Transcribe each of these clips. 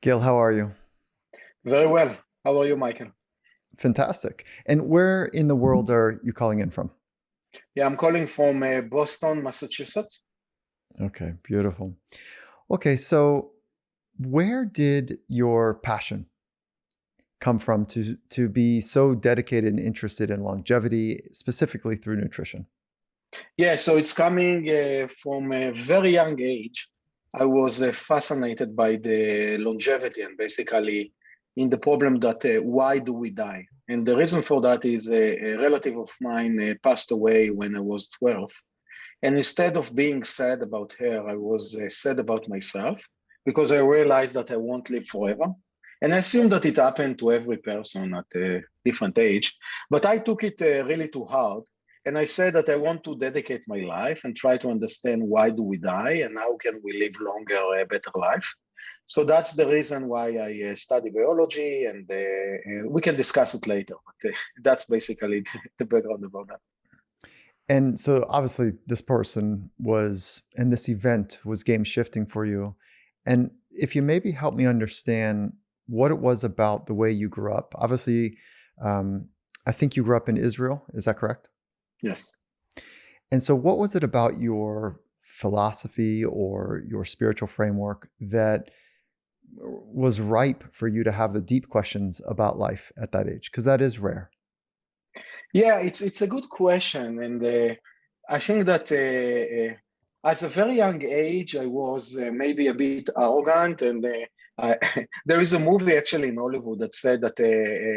Gil, how are you? Very well. How are you, Michael? Fantastic. And where in the world are you calling in from? Yeah, I'm calling from Boston, Massachusetts. Okay, beautiful. Okay, so where did your passion come from to be so dedicated and interested in longevity, specifically through nutrition? Yeah, so it's coming from a very young age. I was fascinated by the longevity and basically in the problem that why do we die? And the reason for that is a relative of mine passed away when I was 12. And instead of being sad about her, I was sad about myself because I realized that I won't live forever. And I assume that it happened to every person at a different age. But I took it really too hard. And I said that I want to dedicate my life and try to understand why do we die and how can we live longer, a better life. So that's the reason why I study biology, and we can discuss it later. But that's basically the background about that. And so obviously this person was, and this event was game shifting for you. And if you maybe help me understand what it was about the way you grew up. Obviously, um, I think you grew up in Israel. Is that correct? Yes. And so what was it about your philosophy or your spiritual framework that was ripe for you to have the deep questions about life at that age? Because that is rare. Yeah, it's a good question, and I think that as a very young age, I was maybe a bit arrogant, and there is a movie actually in Hollywood that said that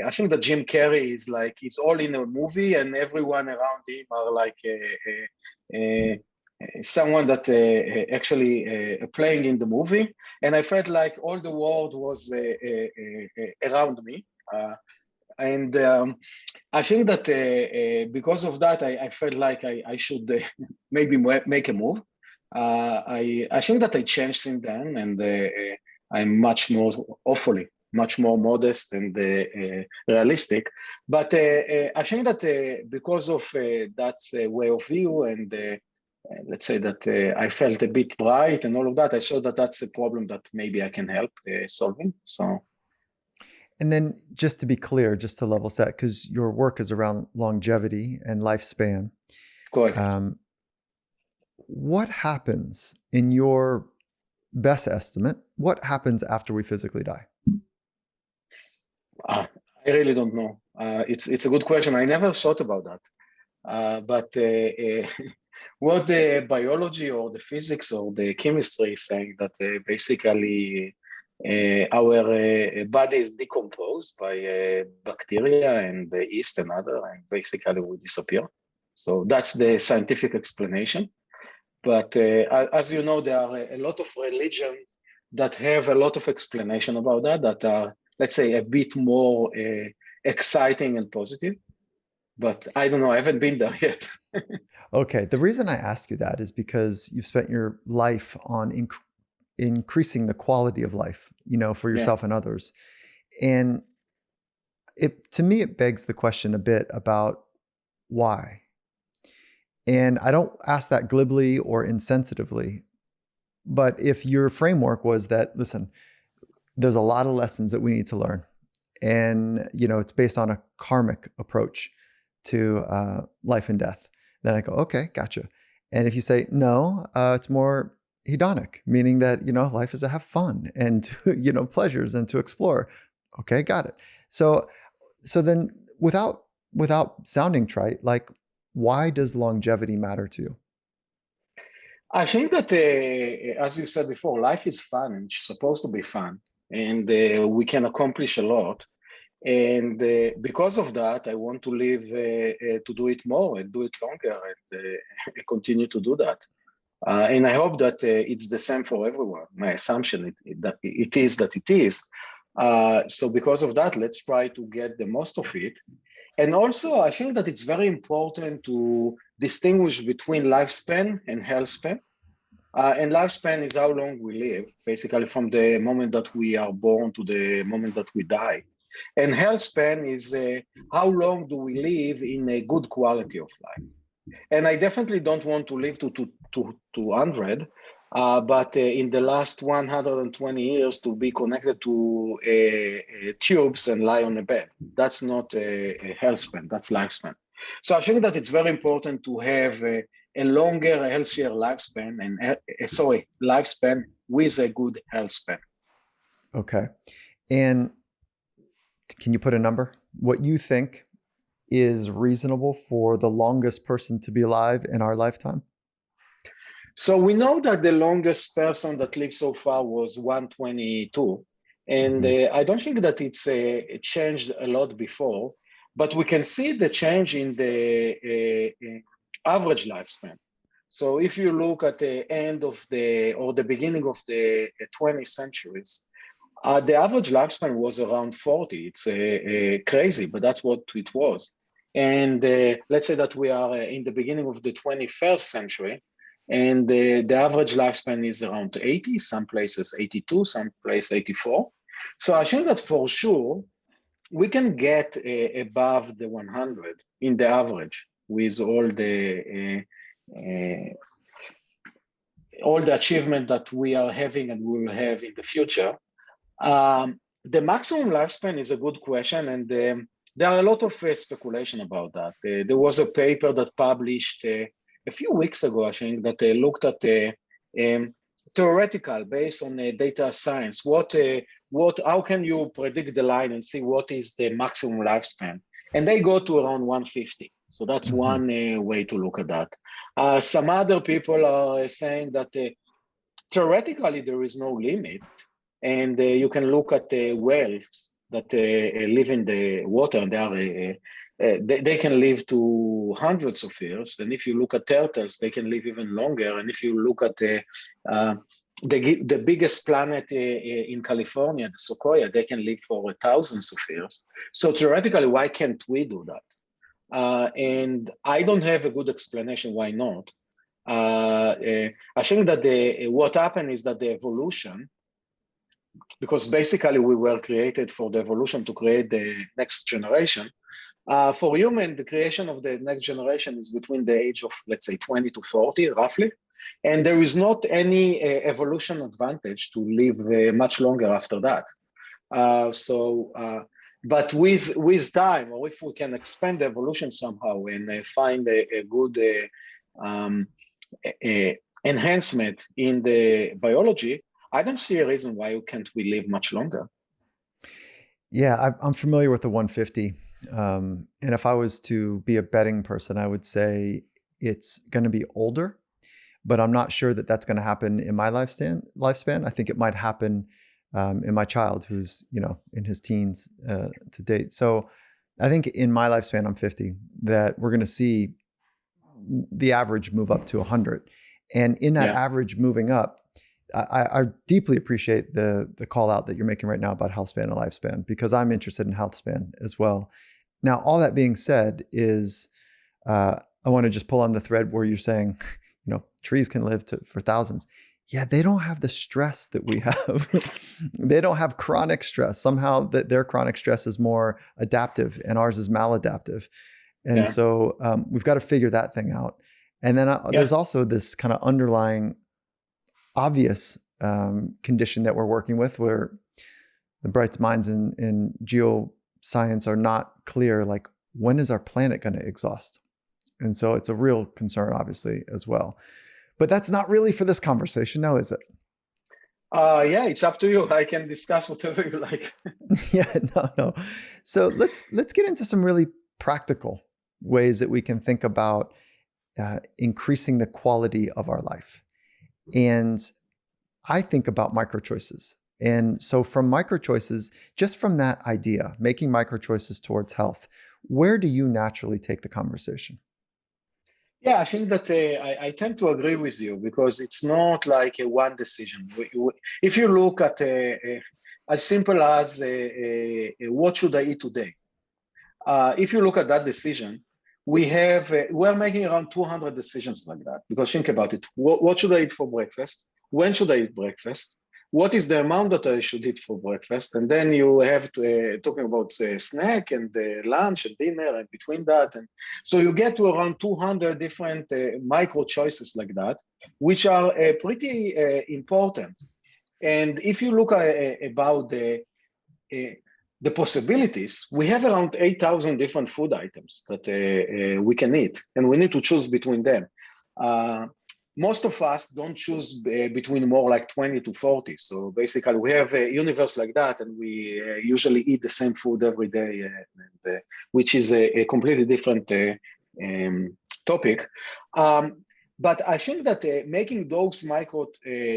I think that Jim Carrey is like he's all in a movie, and everyone around him are like someone that actually playing in the movie, and I felt like all the world was around me. And I think that because of that, I felt like I should maybe make a move. I think that I changed since then, and I'm much more, hopefully, much more modest and realistic. But I think that because of that way of view, and let's say that I felt a bit bright and all of that, I saw that that's a problem that maybe I can help solving. So. And then just to be clear, just to level set, because your work is around longevity and lifespan. Correct. What happens in your best estimate? What happens after we physically die? I really don't know. It's a good question. I never thought about that. But what the biology or the physics or the chemistry is saying that basically our body is decomposed by bacteria and the yeast and other, and basically we disappear. So that's the scientific explanation. But as you know, there are a lot of religion that have a lot of explanation about that, that are, let's say, a bit more exciting and positive. But I don't know, I haven't been there yet. Okay. The reason I ask you that is because you've spent your life on increasing the quality of life, for Yeah. yourself and others. And to me, it begs the question a bit about why. And I don't ask that glibly or insensitively, but if your framework was that, listen, there's a lot of lessons that we need to learn, and it's based on a karmic approach to life and death, then I go, okay, gotcha. And if you say no, it's more hedonic, meaning that life is to have fun and to, pleasures and to explore. Okay, got it. So then, without sounding trite, like, why does longevity matter to you? I think that, as you said before, life is fun and it's supposed to be fun, and we can accomplish a lot. And because of that, I want to live to do it more and do it longer and continue to do that. And I hope that it's the same for everyone. My assumption that it is that it is. So because of that, let's try to get the most of it. And also, I think that it's very important to distinguish between lifespan and health span. And lifespan is how long we live, basically from the moment that we are born to the moment that we die. And health span is how long do we live in a good quality of life. And I definitely don't want to live to 200. But in the last 120 years, to be connected to tubes and lie on a bed, that's not a health span, that's lifespan. So I think that it's very important to have a longer, healthier lifespan, and lifespan with a good health span. Okay. And can you put a number? What you think is reasonable for the longest person to be alive in our lifetime? So we know that the longest person that lived so far was 122. And I don't think that it's changed a lot before, but we can see the change in the average lifespan. So if you look at the end of the beginning of the 20th centuries, the average lifespan was around 40. It's crazy, but that's what it was. And let's say that we are in the beginning of the 21st century, and the average lifespan is around 80, some places 82, some places 84. So I think that for sure, we can get above the 100 in the average with all the achievement that we are having and we will have in the future. The maximum lifespan is a good question, and there are a lot of speculation about that. There was a paper that published a few weeks ago, I think, that looked at theoretical based on data science. How can you predict the line and see what is the maximum lifespan? And they go to around 150. So that's one way to look at that. Some other people are saying that theoretically there is no limit, and you can look at the whales that live in the water, and they can live to hundreds of years. And if you look at turtles, they can live even longer. And if you look at the biggest planet in California, the Sequoia, they can live for thousands of years. So theoretically, why can't we do that? And I don't have a good explanation why not. I think that what happened is that the evolution, because basically we were created for the evolution to create the next generation. For human, the creation of the next generation is between the age of, let's say, 20 to 40, roughly. And there is not any evolution advantage to live much longer after that. But with time, or if we can expand the evolution somehow and find a good enhancement in the biology, I don't see a reason why can't we live much longer. Yeah, I'm familiar with the 150. And if I was to be a betting person, I would say it's going to be older, but I'm not sure that that's going to happen in my lifespan. I think it might happen in my child, who's in his teens to date. So I think in my lifespan, I'm 50, that we're going to see the average move up to 100. And in that average moving up, I deeply appreciate the call out that you're making right now about health span and lifespan, because I'm interested in health span as well. Now, all that being said is, I want to just pull on the thread where you're saying, trees can live for thousands. Yeah, they don't have the stress that we have. They don't have chronic stress. Somehow their chronic stress is more adaptive and ours is maladaptive. And so we've got to figure that thing out. And then there's also this kind of underlying obvious condition that we're working with, where the bright minds in geoscience are not clear, like, when is our planet going to exhaust? And so it's a real concern, obviously, as well. But that's not really for this conversation now, is it? Yeah, it's up to you. I can discuss whatever you like. Yeah, no. So let's get into some really practical ways that we can think about increasing the quality of our life. And I think about micro choices. And so from micro choices, just from that idea, making micro choices towards health, where do you naturally take the conversation? Yeah, I think that I tend to agree with you, because it's not like a one decision. If you look at as simple as what should I eat today? If you look at that decision, we're making around 200 decisions like that, because think about it. What should I eat for breakfast? When should I eat breakfast? what is the amount that I should eat for breakfast, and then you have to talking about snack and lunch and dinner and between that, and so you get to around 200 different micro choices like that, which are pretty important. And if you look about the possibilities, we have around 8,000 different food items that we can eat, and we need to choose between them. Most of us don't choose between more like 20 to 40. So basically, we have a universe like that, and we usually eat the same food every day, which is a completely different topic. But I think that making those micro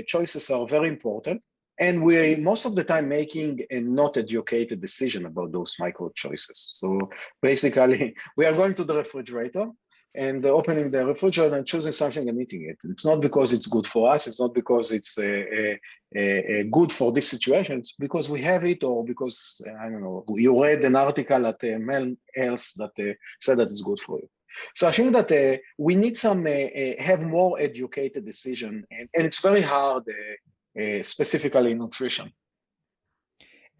choices are very important. And we're most of the time making a not educated decision about those micro choices. So basically, we are going to the refrigerator and opening the refrigerator and choosing something and eating it. It's not because it's good for us. It's not because it's good for this situation. It's because we have it, or because, I don't know, you read an article at Mel else that said that it's good for you. So I think that we need some, have more educated decision, and it's very hard, specifically in nutrition.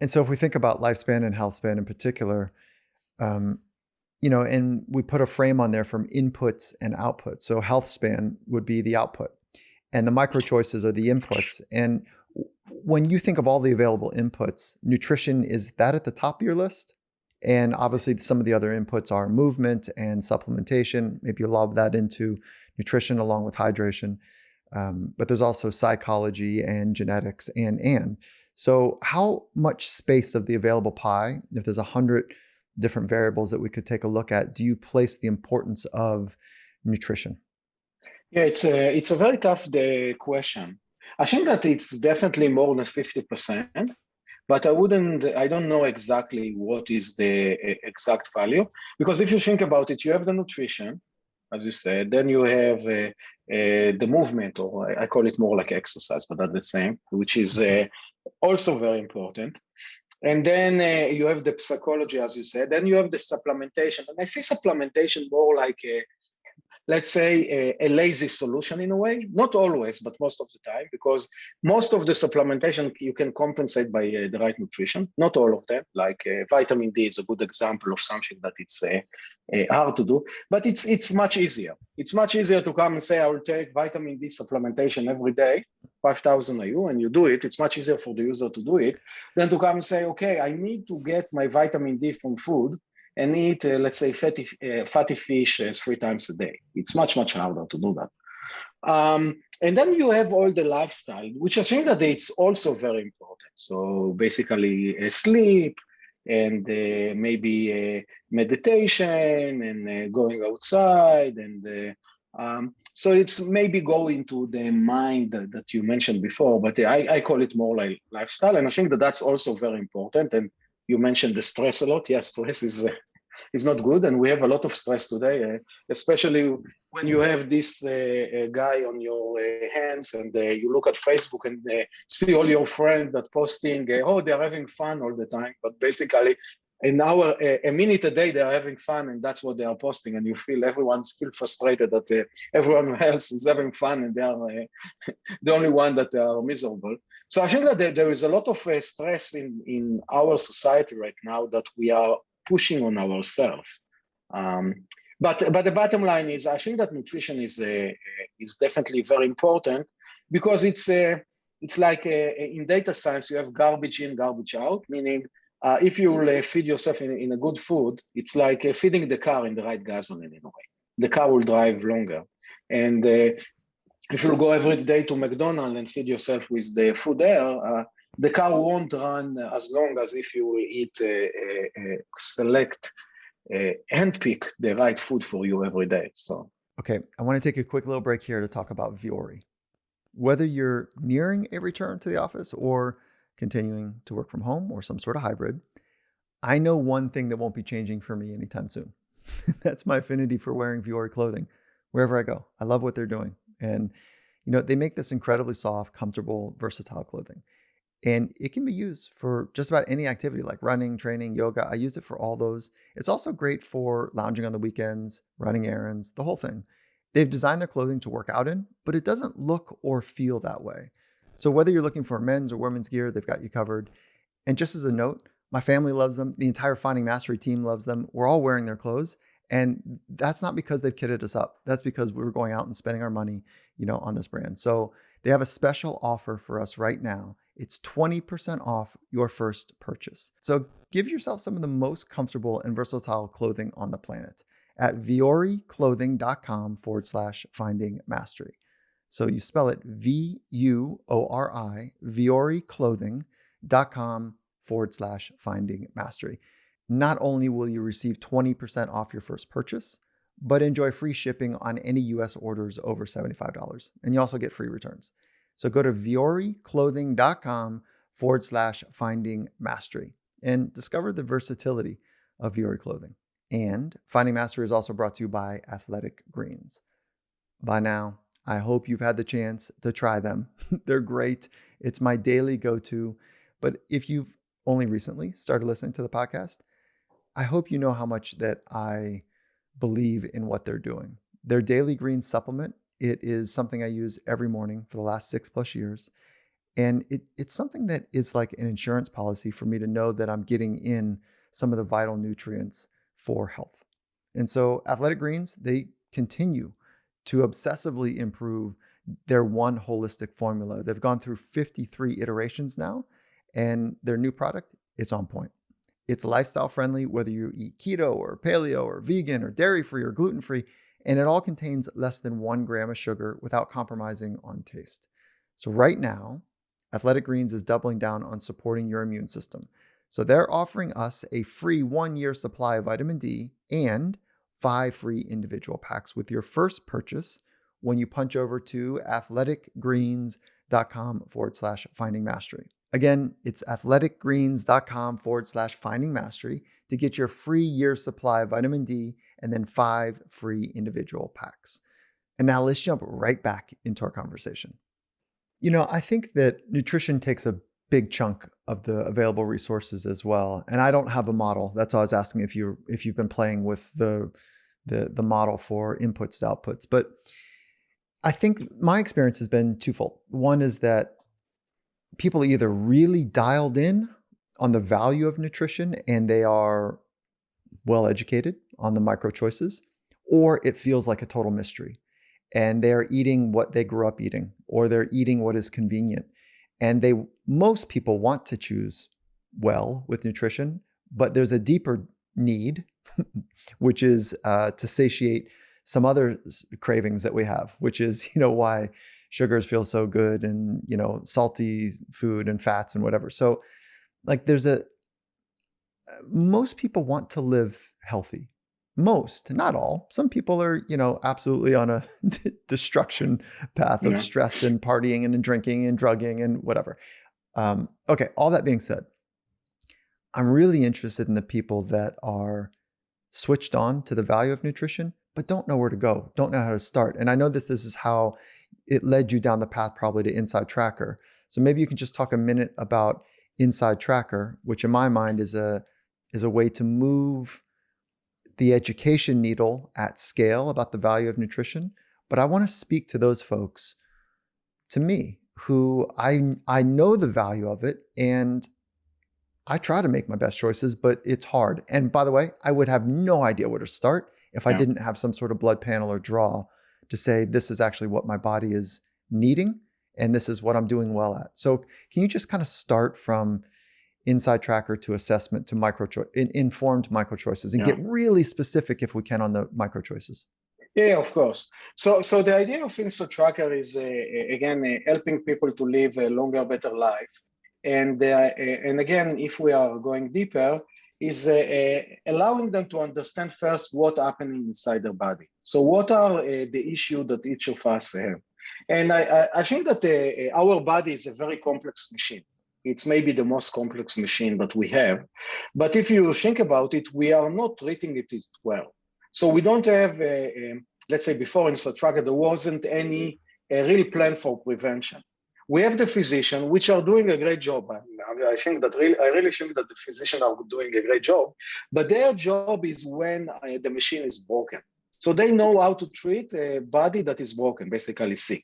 And so if we think about lifespan and health span in particular, and we put a frame on there from inputs and outputs. So health span would be the output, and the micro choices are the inputs. And when you think of all the available inputs, nutrition, is that at the top of your list? And obviously some of the other inputs are movement and supplementation. Maybe you lob that into nutrition along with hydration. But there's also psychology and genetics and. So how much space of the available pie, if there's 100 different variables that we could take a look at, do you place the importance of nutrition? Yeah, it's a very tough question. I think that it's definitely more than 50%, but I don't know exactly what is the exact value, because if you think about it, you have the nutrition, as you said, then you have the movement, or I call it more like exercise, but that's the same, which is also very important. And then you have the psychology, as you said, then you have the supplementation. And I see supplementation more like let's say, a lazy solution in a way. Not always, but most of the time, because most of the supplementation you can compensate by the right nutrition. Not all of them, like vitamin D is a good example of something that it's hard to do, but it's much easier. It's much easier to come and say, I will take vitamin D supplementation every day, 5,000 IU, and you do it. It's much easier for the user to do it than to come and say, okay, I need to get my vitamin D from food and eat, let's say, fatty fish 3 times a day. It's much, much harder to do that. And then you have all the lifestyle, which I think that it's also very important. So basically sleep and maybe meditation and going outside. And so it's maybe going to the mind that you mentioned before, but I call it more like lifestyle. And I think that that's also very important. And you mentioned the stress a lot. Yes, stress is not good, and we have a lot of stress today, especially when you have this guy on your hands, and you look at Facebook and see all your friends that posting, oh, they're having fun all the time, but basically an hour, a minute a day, they're having fun, and that's what they are posting, and you feel everyone's frustrated that everyone else is having fun, and they are the only one that are miserable. So I think that there is a lot of stress in our society right now that we are pushing on ourselves. But the bottom line is, I think that nutrition is definitely very important, because it's like in data science, you have garbage in, garbage out, meaning if you will feed yourself in a good food, it's like feeding the car in the right gasoline in a way. The car will drive longer. And if you go every day to McDonald's and feed yourself with the food there, the car won't run as long as if you will eat, select, handpick the right food for you every day. So, okay, I want to take a quick little break here to talk about Viore. Whether you're nearing a return to the office or continuing to work from home or some sort of hybrid, I know one thing that won't be changing for me anytime soon. That's my affinity for wearing Viore clothing wherever I go. I love what they're doing. And, they make this incredibly soft, comfortable, versatile clothing. And it can be used for just about any activity like running, training, yoga. I use it for all those. It's also great for lounging on the weekends, running errands, the whole thing. They've designed their clothing to work out in, but it doesn't look or feel that way. So whether you're looking for men's or women's gear, they've got you covered. And just as a note, my family loves them. The entire Finding Mastery team loves them. We're all wearing their clothes. And that's not because they've kitted us up. That's because we were going out and spending our money, on this brand. So they have a special offer for us right now. It's 20% off your first purchase. So give yourself some of the most comfortable and versatile clothing on the planet at vioriclothing.com/finding mastery. So you spell it VUORI, vioriclothing.com/finding mastery. Not only will you receive 20% off your first purchase, but enjoy free shipping on any US orders over $75. And you also get free returns. So go to vioriclothing.com/finding mastery and discover the versatility of Viori clothing. And Finding Mastery is also brought to you by Athletic Greens. By now, I hope you've had the chance to try them. They're great. It's my daily go-to. But if you've only recently started listening to the podcast, I hope you know how much that I believe in what they're doing. Their daily green supplement, it is something I use every morning for the last 6+ years. And it's something that is like an insurance policy for me to know that I'm getting in some of the vital nutrients for health. And so Athletic Greens, they continue to obsessively improve their one holistic formula. They've gone through 53 iterations now, and their new product, it's on point. It's lifestyle friendly, whether you eat keto or paleo or vegan or dairy-free or gluten-free, and it all contains less than 1 gram of sugar without compromising on taste. So right now, Athletic Greens is doubling down on supporting your immune system. So they're offering us a free 1-year supply of vitamin D and 5 free individual packs with your first purchase when you punch over to athleticgreens.com/finding mastery. Again, it's athleticgreens.com/finding mastery to get your free year supply of vitamin D and then 5 free individual packs. And now let's jump right back into our conversation. I think that nutrition takes a big chunk of the available resources as well. And I don't have a model. That's why I was asking if you've been playing with the model for inputs to outputs. But I think my experience has been twofold. One is that people are either really dialed in on the value of nutrition and they are well educated on the micro choices, or it feels like a total mystery. And they are eating what they grew up eating, or they're eating what is convenient. And most people want to choose well with nutrition, but there's a deeper need, which is to satiate some other cravings that we have, which is, why sugars feel so good and, salty food and fats and whatever. So like most people want to live healthy. Most, not all. Some people are, absolutely on a destruction path of stress and partying and drinking and drugging and whatever. Okay, all that being said, I'm really interested in the people that are switched on to the value of nutrition, but don't know where to go, don't know how to start. And I know that this is how it led you down the path probably to InsideTracker. So maybe you can just talk a minute about InsideTracker, which in my mind is a way to move the education needle at scale about the value of nutrition. But I want to speak to those folks, to me, who I know the value of it, and I try to make my best choices, but it's hard. And by the way, I would have no idea where to start if I didn't have some sort of blood panel or draw to say, this is actually what my body is needing, and this is what I'm doing well at. So can you just kind of start from InsideTracker to assessment to informed micro choices and get really specific if we can on the micro choices? Yeah, of course. So the idea of InsideTracker is again helping people to live a longer, better life. And again, if we are going deeper, is allowing them to understand first what's happening inside their body. So what are the issues that each of us have? And I think that our body is a very complex machine. It's maybe the most complex machine that we have. But if you think about it, we are not treating it well. So we don't have, let's say before InsideTracker, there wasn't any real plan for prevention. We have the physician, which are doing a great job. I really think that the physicians are doing a great job, but their job is when the machine is broken. So they know how to treat a body that is broken, basically sick.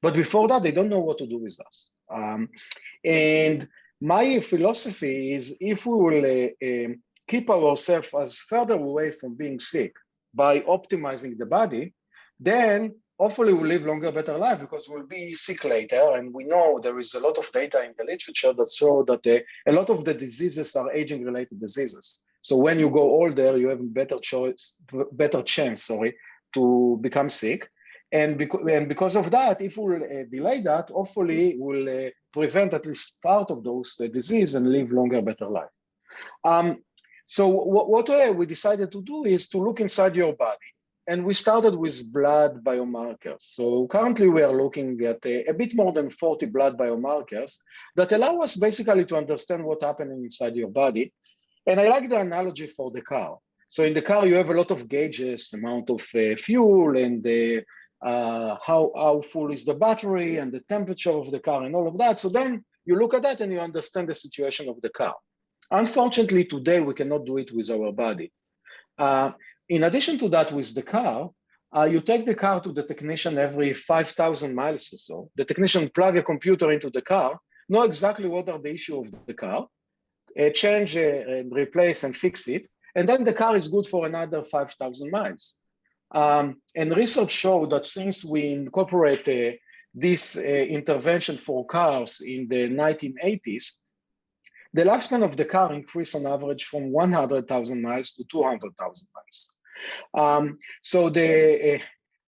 But before that, they don't know what to do with us. And my philosophy is if we will keep ourselves as further away from being sick by optimizing the body, then hopefully we'll live longer, better life because we'll be sick later. And we know there is a lot of data in the literature that show that a lot of the diseases are aging-related diseases. So when you go older, you have better chance, to become sick. And because of that, if we'll delay that, hopefully we'll prevent at least part of those disease and live longer, better life. So what we decided to do is to look inside your body. And we started with blood biomarkers. So currently we are looking at a bit more than 40 blood biomarkers that allow us basically to understand what's happening inside your body. And I like the analogy for the car. So in the car, you have a lot of gauges, amount of fuel, and how full is the battery, and the temperature of the car, and all of that. So then you look at that and you understand the situation of the car. Unfortunately, today we cannot do it with our body. In addition to that, with the car, you take the car to the technician every 5,000 miles or so. The technician plug a computer into the car, know exactly what are the issue of the car, change and replace and fix it, and then the car is good for another 5,000 miles. And research showed that since we incorporate this intervention for cars in the 1980s, the lifespan of the car increased on average from 100,000 miles to 200,000 miles. So the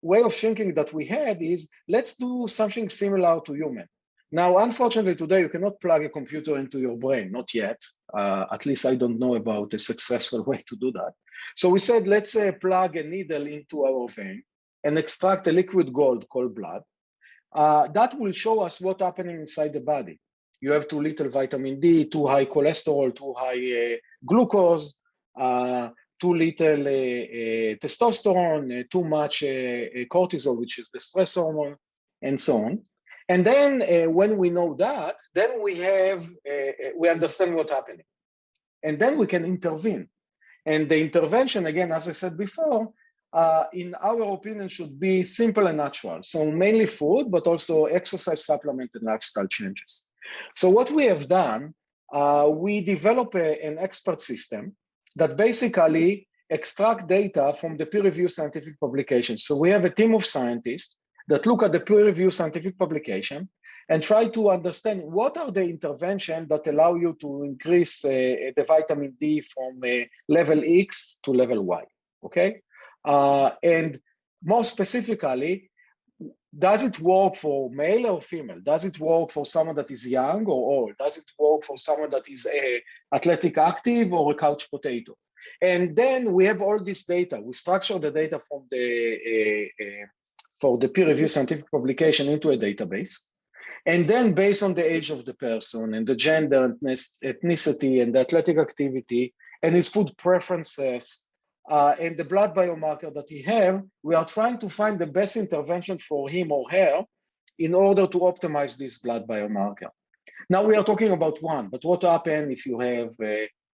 way of thinking that we had is, let's do something similar to human. Now, unfortunately, today you cannot plug a computer into your brain, not yet. At least I don't know about a successful way to do that. So we said, let's plug a needle into our vein and extract a liquid gold called blood. That will show us what's happening inside the body. You have too little vitamin D, too high cholesterol, too high glucose, too little testosterone, too much cortisol, which is the stress hormone, and so on. And then when we know that, then we understand what's happening. And then we can intervene. And the intervention, again, as I said before, in our opinion, should be simple and natural. So mainly food, but also exercise, supplement, and lifestyle changes. So what we have done, we develop an expert system that basically extract data from the peer-reviewed scientific publications. So we have a team of scientists that look at the peer-reviewed scientific publication and try to understand what are the interventions that allow you to increase the vitamin D from level X to level Y, okay? And more specifically, does it work for male or female? Does it work for someone that is young or old? Does it work for someone that is athletic active or a couch potato? And then we have all this data. We structure the data from for the peer-reviewed scientific publication into a database. And then based on the age of the person and the gender, ethnicity, and the athletic activity, and his food preferences, and the blood biomarker that he have, we are trying to find the best intervention for him or her in order to optimize this blood biomarker. Now we are talking about one, but what happens if you have,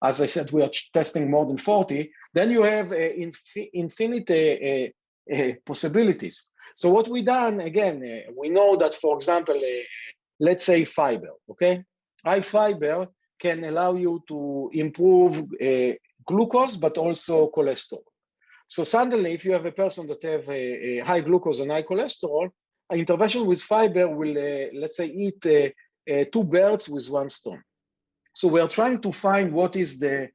as I said, we are testing more than 40, then you have infinite possibilities. So what we done, again, we know that, for example, let's say fiber, okay? High fiber can allow you to improve glucose, but also cholesterol. So suddenly, if you have a person that have a high glucose and high cholesterol, an intervention with fiber will, let's say, eat two birds with one stone. So we are trying to find what is the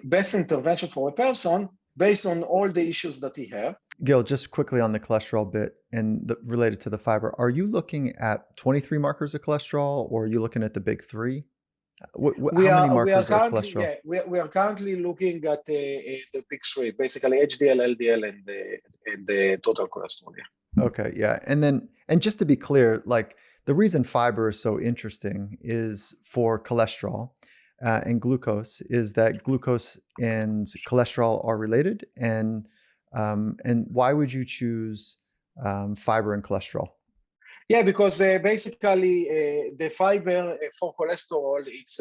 best intervention for a person based on all the issues that he have. Gil, just quickly on the cholesterol bit and related to the fiber, are you looking at 23 markers of cholesterol, or are you looking at the big three? How many markers are cholesterol? Yeah, we are currently looking at the big three, basically HDL, LDL, and the total cholesterol. Yeah. Okay, yeah, and just to be clear, like the reason fiber is so interesting is for cholesterol and glucose is that glucose and cholesterol are related, and why would you choose fiber and cholesterol? Yeah, because basically the fiber for cholesterol, it's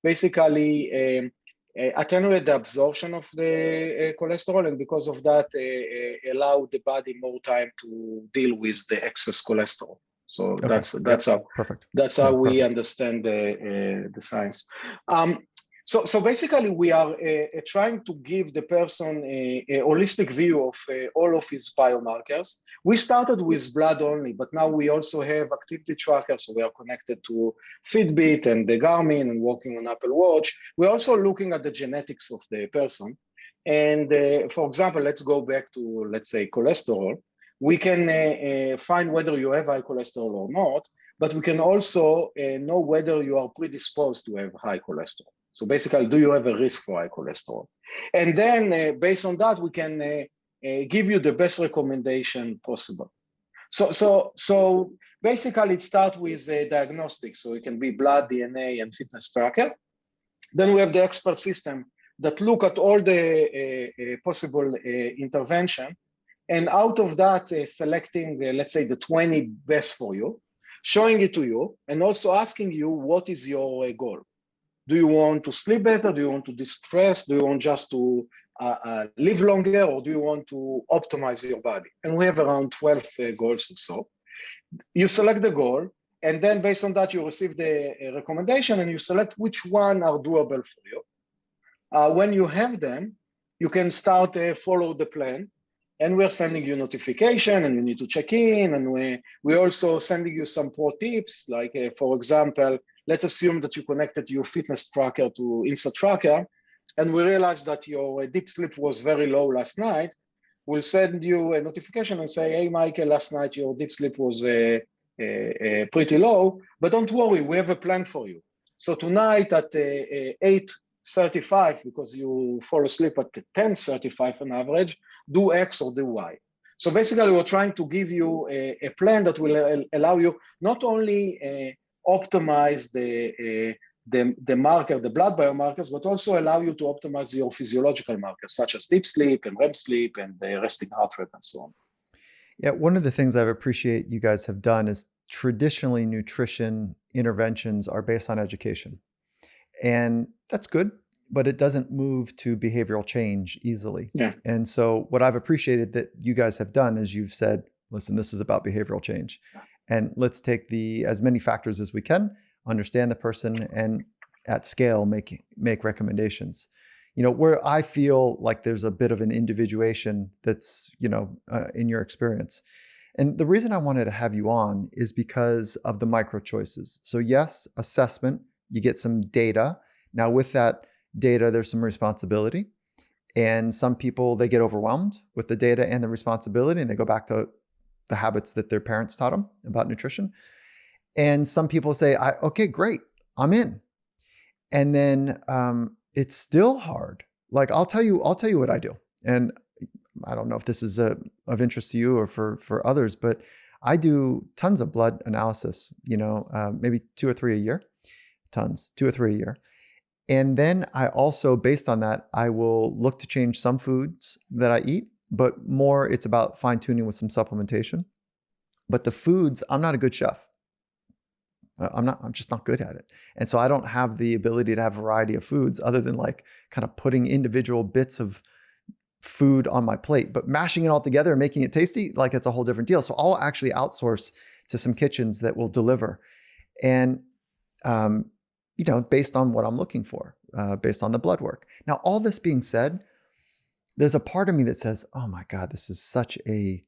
basically attenuate the absorption of the cholesterol, and because of that, allow the body more time to deal with the excess cholesterol. So Okay. that's how Perfect. that's how we understand the science. So basically, we are trying to give the person a holistic view of all of his biomarkers. We started with blood only, but now we also have activity trackers. So we are connected to Fitbit and the Garmin and working on Apple Watch. We're also looking at the genetics of the person. And for example, let's go back to, let's say, cholesterol. We can find whether you have high cholesterol or not, but we can also know whether you are predisposed to have high cholesterol. So basically, do you have a risk for high cholesterol? And then based on that, we can give you the best recommendation possible. So basically, it starts with diagnostics. So it can be blood, DNA, and fitness tracker. Then we have the expert system that look at all the possible intervention. And out of that, selecting, let's say, the 20 best for you, showing it to you, and also asking you, what is your goal? Do you want to sleep better? Do you want to distress? Do you want just to live longer? Or do you want to optimize your body? And we have around 12 goals or so. You select the goal, and then based on that, you receive the recommendation, and you select which one are doable for you. When you have them, you can start follow the plan. And we're sending you notification, and you need to check in. And we're also sending you some pro tips, like, for example, let's assume that you connected your fitness tracker to InsideTracker, and we realized that your deep sleep was very low last night. We'll send you a notification and say, hey, Michael, last night your deep sleep was pretty low, but don't worry, we have a plan for you. So tonight at 8:35, because you fall asleep at 10:35 on average, do X or do Y. So basically, we're trying to give you a plan that will allow you not only optimize the marker, the blood biomarkers, but also allow you to optimize your physiological markers, such as deep sleep and REM sleep and resting heart rate and so on. Yeah, one of the things I appreciate you guys have done is traditionally nutrition interventions are based on education. And that's good, but it doesn't move to behavioral change easily. Yeah. And so what I've appreciated that you guys have done is you've said, listen, this is about behavioral change. And let's take as many factors as we can, understand the person, and at scale make recommendations. Where I feel like there's a bit of an individuation that's, in your experience. And the reason I wanted to have you on is because of the micro choices. So yes, assessment, you get some data. Now with that data, there's some responsibility. And some people, they get overwhelmed with the data and the responsibility, and they go back to the habits that their parents taught them about nutrition. And some people say, okay, great, I'm in. And then it's still hard. Like I'll tell you what I do. And I don't know if this is of interest to you or for others, but I do tons of blood analysis, maybe 2 or 3 a year, 2 or 3 a year. And then I also, based on that, I will look to change some foods that I eat, but more it's about fine tuning with some supplementation. But the foods, I'm not a good chef. I'm just not good at it. And so I don't have the ability to have a variety of foods other than like kind of putting individual bits of food on my plate, but mashing it all together and making it tasty, like it's a whole different deal. So I'll actually outsource to some kitchens that will deliver. And, based on what I'm looking for, based on the blood work. Now, all this being said, there's a part of me that says, oh my God, this is such a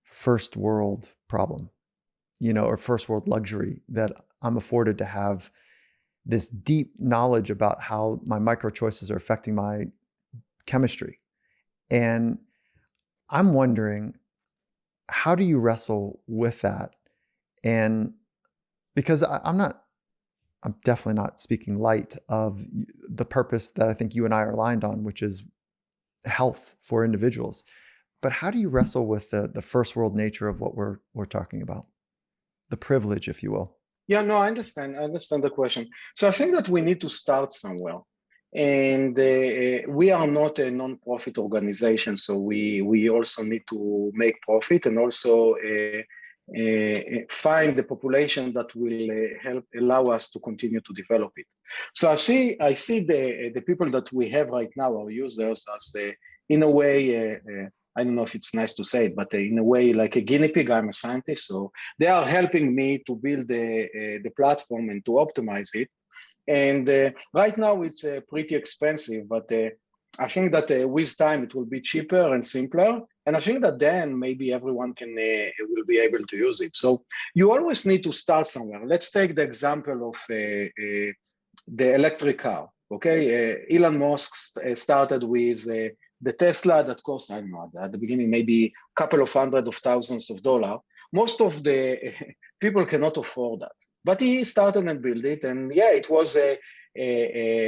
first world problem, or first world luxury that I'm afforded to have this deep knowledge about how my micro choices are affecting my chemistry. And I'm wondering, how do you wrestle with that? And because I'm definitely not speaking light of the purpose that I think you and I are aligned on, which is health for individuals. But how do you wrestle with the first world nature of what we're talking about? The privilege, if you will. Yeah, no, I understand. I understand the question. So I think that we need to start somewhere. And we are not a non-profit organization, so we also need to make profit and also find the population that will help allow us to continue to develop it. So I see the people that we have right now, our users, as in a way I don't know if it's nice to say it, but in a way, like a guinea pig. I'm a scientist, so they are helping me to build the platform and to optimize it. And right now it's pretty expensive, but I think that with time it will be cheaper and simpler. And I think that then maybe everyone will be able to use it. So you always need to start somewhere. Let's take the example of the electric car. Okay, Elon Musk started with the Tesla that cost, I don't know, at the beginning maybe a couple of hundred of thousands of dollars. Most of the people cannot afford that. But he started and built it, and yeah, it was a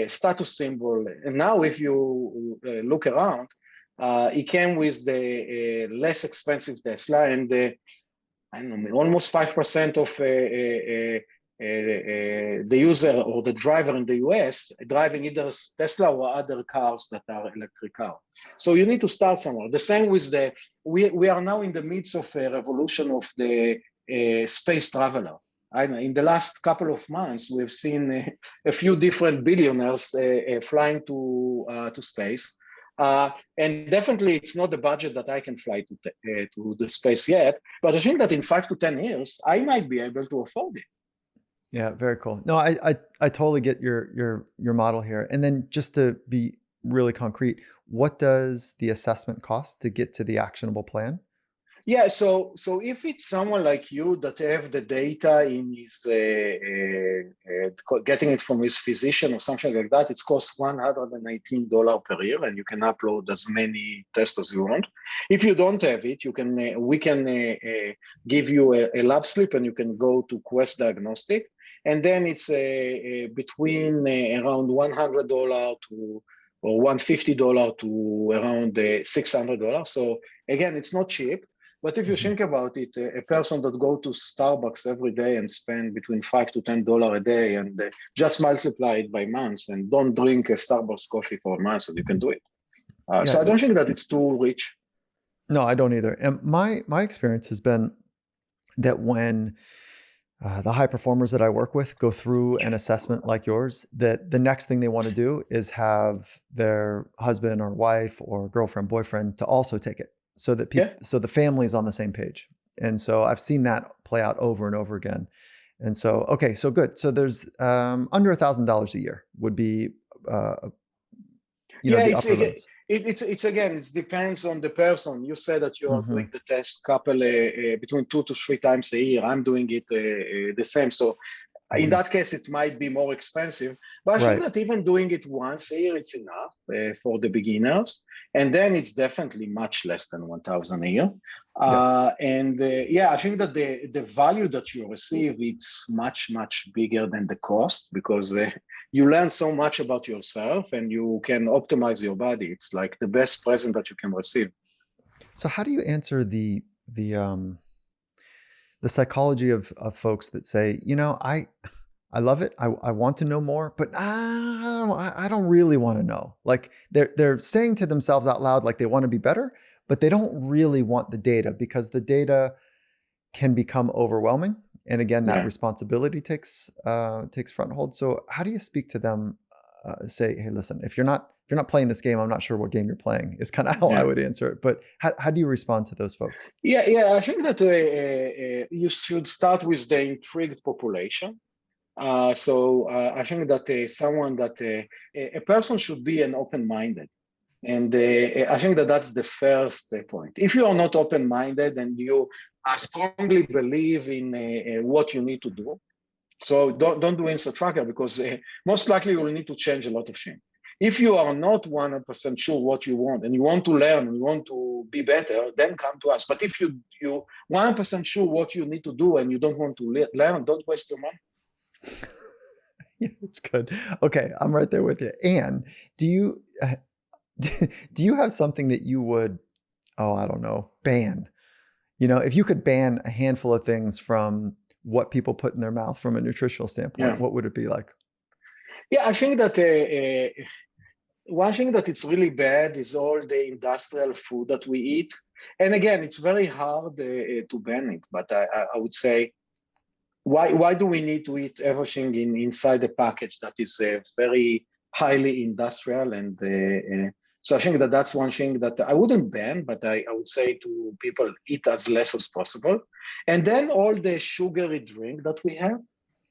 status symbol. And now, if you look around, he came with the less expensive Tesla, and I don't know, almost 5% of the user or the driver in the US driving either Tesla or other cars that are electric car. So you need to start somewhere. The same with we are now in the midst of a revolution of the space traveler. In the last couple of months, we've seen a few different billionaires flying to space. And definitely, it's not the budget that I can fly to the space yet. But I think that in 5 to 10 years, I might be able to afford it. Yeah, very cool. No, I totally get your model here. And then just to be really concrete, what does the assessment cost to get to the actionable plan? Yeah, so if it's someone like you that have the data in his getting it from his physician or something like that, it costs $119 per year, and you can upload as many tests as you want. If you don't have it, we can give you a lab slip, and you can go to Quest Diagnostic, and then it's between around $100 to or $150 to around $600. So again, it's not cheap. But if you think about it, a person that go to Starbucks every day and spend between $5 to $10 a day, and just multiply it by months, and don't drink a Starbucks coffee for a month, and you can do it. So I don't think that it's too rich. No, I don't either. And my experience has been that when the high performers that I work with go through an assessment like yours, that the next thing they want to do is have their husband or wife or girlfriend, boyfriend to also take it. So that so the family is on the same page. And so I've seen that play out over and over again. And so, okay, so good. So there's under $1,000 a year would be, the upper limits. It's again, it depends on the person. You said that you are doing the test between 2 to 3 times a year. I'm doing it the same. So in that case, it might be more expensive. But I think that even doing it once a year, it's enough for the beginners. And then it's definitely much less than 1,000 a year. I think that the value that you receive, it's much, much bigger than the cost, because you learn so much about yourself and you can optimize your body. It's like the best present that you can receive. So how do you answer the psychology of folks that say, I love it. I want to know more, but I don't really want to know. Like they're saying to themselves out loud, like they want to be better, but they don't really want the data, because the data can become overwhelming. And again, that responsibility takes front hold. So how do you speak to them? Say, hey, listen, if you're not playing this game, I'm not sure what game you're playing, is kind of how I would answer it. But how do you respond to those folks? Yeah. I think that you should start with the intrigued population. So I think that a person should be an open-minded. And I think that that's the first point. If you are not open-minded and you strongly believe in what you need to do, so don't do InsideTracker, because most likely you will need to change a lot of things. If you are not 100% sure what you want, and you want to learn and you want to be better, then come to us. But if you 100% sure what you need to do and you don't want to learn, don't waste your money. Yeah, it's good. Okay, I'm right there with you. And do you have something that you would, I don't know, ban? If you could ban a handful of things from what people put in their mouth from a nutritional standpoint, what would it be like? Yeah, I think that one thing that it's really bad is all the industrial food that we eat. And again, it's very hard to ban it, but I would say, why do we need to eat everything inside the package that is very highly industrial? And So I think that that's one thing that I wouldn't ban, but I would say to people, eat as less as possible. And then all the sugary drink that we have,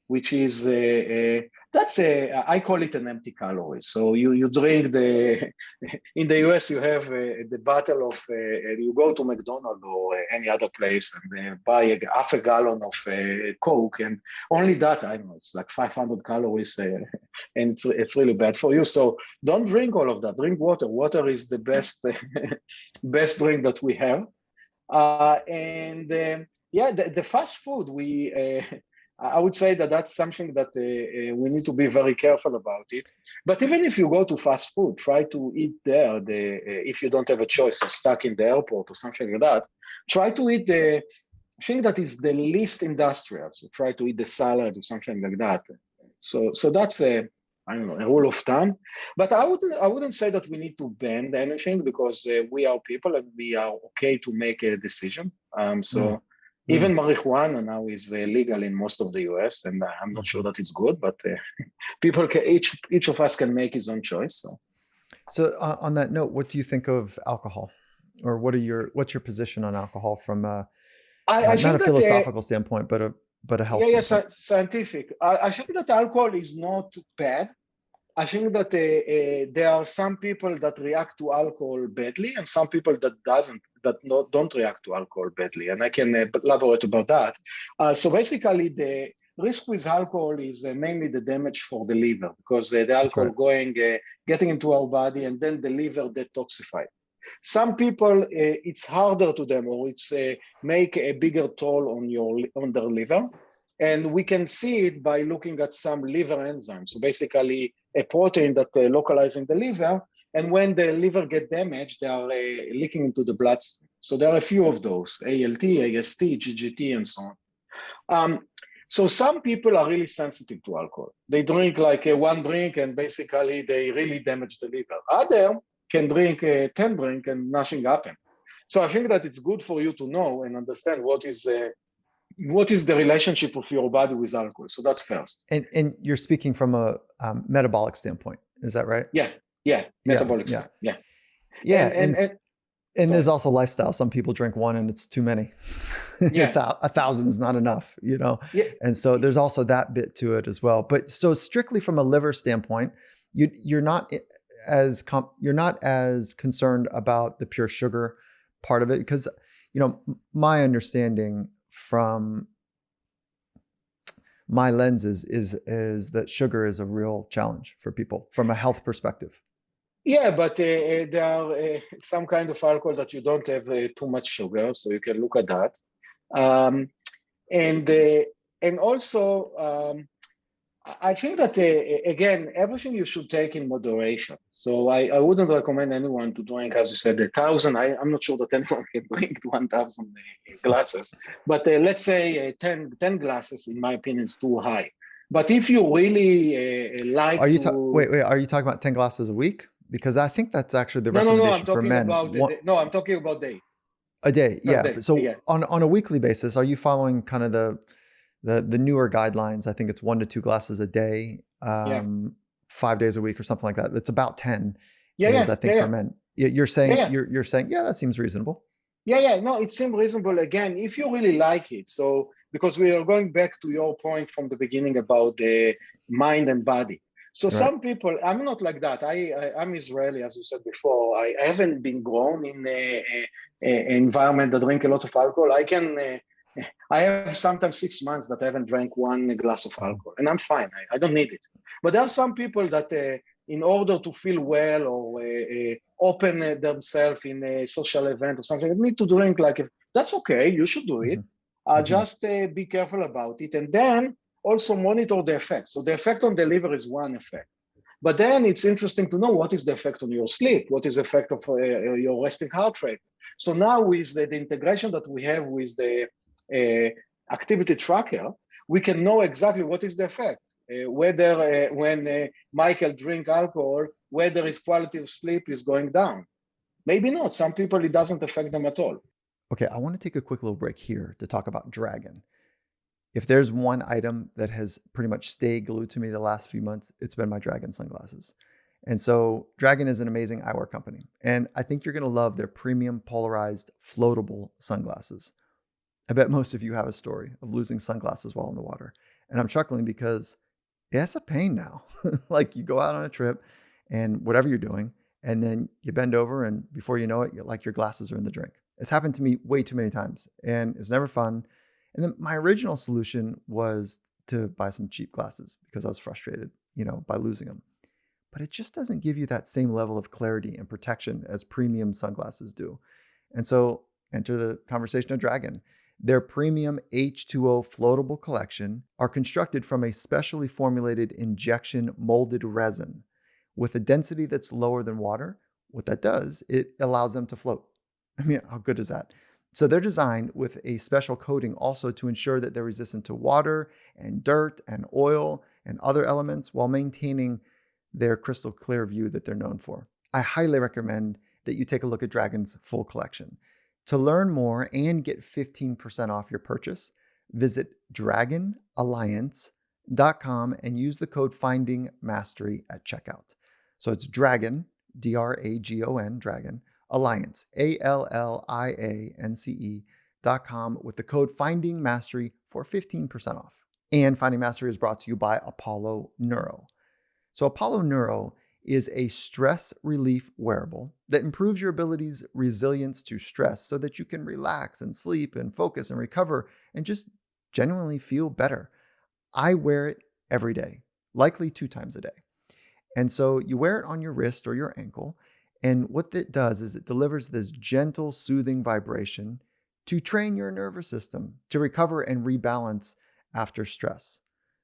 which is I call it an empty calorie. So you drink the in the US you have the bottle of you go to McDonald's or any other place and buy half a gallon of Coke, and only that, I don't know, it's like 500 calories and it's really bad for you. So don't drink all of that. Drink water. Water is the best best drink that we have. The fast food, I would say that that's something that we need to be very careful about it. But even if you go to fast food, try to eat there. If you don't have a choice, or stuck in the airport or something like that, try to eat the thing that is the least industrial. So try to eat the salad or something like that. So that's a rule of thumb. But I wouldn't say that we need to ban anything, because we are people and we are okay to make a decision. Even marijuana now is legal in most of the US, and I'm not sure that it's good, but people can, each of us can make his own choice. So on that note, what do you think of alcohol, or what's your position on alcohol from not a philosophical standpoint, but a health standpoint? Scientific. I think that alcohol is not bad. I think that there are some people that react to alcohol badly, and some people that don't react to alcohol badly, and I can elaborate about that. So basically, the risk with alcohol is mainly the damage for the liver, because the alcohol getting into our body, and then the liver detoxified. Some people, it's harder to them, or it's make a bigger toll on their liver. And we can see it by looking at some liver enzymes. So basically a protein that localizes in the liver, and when the liver get damaged, they are leaking into the bloodstream. So there are a few of those: ALT, AST, GGT, and so on. So some people are really sensitive to alcohol. They drink like one drink, and basically they really damage the liver. Other can drink 10 drinks and nothing happen. So I think that it's good for you to know and understand what is the relationship of your body with alcohol. So that's first. And you're speaking from a metabolic standpoint, is that right? Yeah, metabolic. Yeah. And there's also lifestyle. Some people drink one and it's too many. Yeah. 1,000 is not enough, Yeah. And so there's also that bit to it as well. But so strictly from a liver standpoint, you're not as concerned about the pure sugar part of it, because my understanding from my lenses is that sugar is a real challenge for people from a health perspective. Yeah, but there are some kind of alcohol that you don't have too much sugar, so you can look at that. And also, I think that, again, everything you should take in moderation. So I wouldn't recommend anyone to drink, as you said, 1,000. I'm not sure that anyone can drink 1,000 glasses. But let's say 10 glasses, in my opinion, is too high. But if you really like Wait, are you talking about 10 glasses a week? Because I think that's actually the recommendation for men. I'm talking about day. A day, yeah. Day. So on a weekly basis, are you following kind of the newer guidelines? I think it's 1 to 2 glasses a day, 5 days a week or something like that. It's about 10. I think for men. You're saying you're saying, that seems reasonable. No, it seems reasonable. Again, if you really like it. So because we are going back to your point from the beginning about the mind and body. So some people, I'm not like that. I'm Israeli, as you said before. I haven't been grown in an environment that drink a lot of alcohol. I have sometimes 6 months that I haven't drank 1 glass of alcohol, and I'm fine. I don't need it. But there are some people that in order to feel well or open themselves in a social event or something, they need to drink that's okay. You should do it. Just be careful about it. And then also monitor the effect. So the effect on the liver is one effect. But then it's interesting to know what is the effect on your sleep, what is the effect of your resting heart rate. So now with the integration that we have with the activity tracker, we can know exactly what is the effect. Whether when Michael drink alcohol, whether his quality of sleep is going down. Maybe not. Some people, it doesn't affect them at all. Okay, I want to take a quick little break here to talk about Dragon. If there's one item that has pretty much stayed glued to me the last few months, it's been my Dragon sunglasses. And so Dragon is an amazing eyewear company. And I think you're going to love their premium polarized floatable sunglasses. I bet most of you have a story of losing sunglasses while in the water. And I'm chuckling because it's a pain now. Like you go out on a trip and whatever you're doing, and then you bend over and before you know it, your glasses are in the drink. It's happened to me way too many times and it's never fun. And then my original solution was to buy some cheap glasses because I was frustrated, by losing them. But it just doesn't give you that same level of clarity and protection as premium sunglasses do. And so enter the conversation of Dragon. Their premium H2O floatable collection are constructed from a specially formulated injection molded resin with a density that's lower than water. What that does, it allows them to float. I mean, how good is that? So they're designed with a special coating also to ensure that they're resistant to water and dirt and oil and other elements while maintaining their crystal clear view that they're known for. I highly recommend that you take a look at Dragon's full collection. To learn more and get 15% off your purchase, visit dragonalliance.com and use the code FINDINGMASTERY at checkout. So it's Dragon, DRAGON, Dragon, Alliance, ALLIANCE.com with the code FINDINGMASTERY for 15% off. And Finding Mastery is brought to you by Apollo Neuro. So Apollo Neuro is a stress relief wearable that improves your ability's resilience to stress so that you can relax and sleep and focus and recover and just genuinely feel better. I wear it every day, likely 2 times a day. And so you wear it on your wrist or your ankle. And what it does is it delivers this gentle, soothing vibration to train your nervous system to recover and rebalance after stress.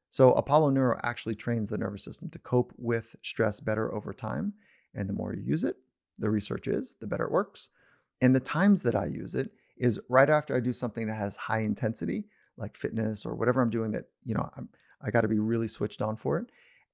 So Apollo Neuro actually trains the nervous system to cope with stress better over time. And the more you use it, the research is, the better it works. And the times that I use it is right after I do something that has high intensity, like fitness or whatever I'm doing that, I got to be really switched on for it.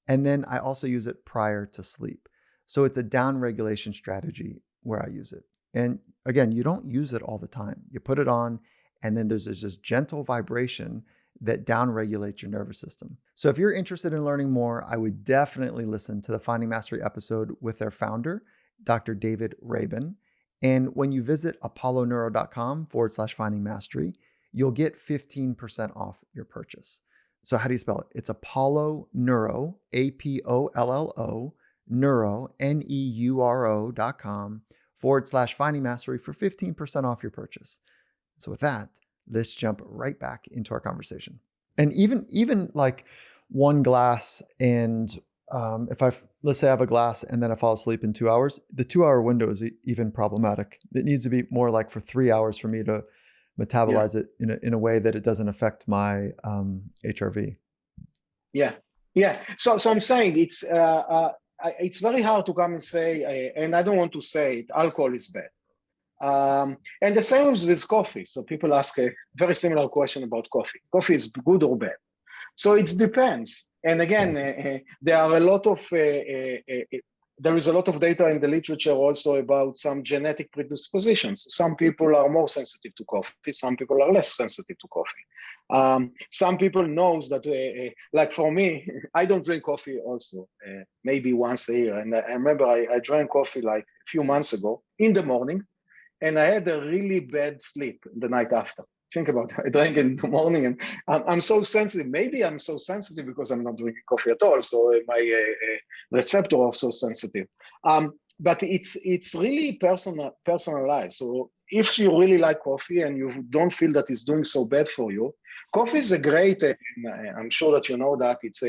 And then I also use it prior to sleep. So it's a down regulation strategy where I use it. And again, you don't use it all the time. You put it on and then there's this gentle vibration that down-regulates your nervous system. So if you're interested in learning more, I would definitely listen to the Finding Mastery episode with their founder, Dr. David Rabin. And when you visit apolloneuro.com/finding mastery, you'll get 15% off your purchase. So how do you spell it? It's Apollo Neuro, APOLLO, Neuro, NEURO.com/finding mastery for 15% off your purchase. So with that, let's jump right back into our conversation. And even like one glass, and let's say I have a glass and then I fall asleep in 2 hours, the 2-hour window is even problematic. It needs to be more like for 3 hours for me to metabolize it in a way that it doesn't affect my HRV. Yeah. So I'm saying it's very hard to come and say, and I don't want to say it, alcohol is bad. And the same is with coffee. So people ask a very similar question about coffee. Coffee is good or bad? So it depends. And again, there is a lot of data in the literature also about some genetic predispositions. Some people are more sensitive to coffee. Some people are less sensitive to coffee. Some people knows that, like for me, I don't drink coffee also, maybe once a year. And I remember I drank coffee like a few months ago in the morning. And I had a really bad sleep the night after. Think about it. I drank in the morning and I'm so sensitive. Maybe I'm so sensitive because I'm not drinking coffee at all. So my receptors are so sensitive. But it's really personalized. So if you really like coffee and you don't feel that it's doing so bad for you, coffee is a great, I'm sure that you know that, it's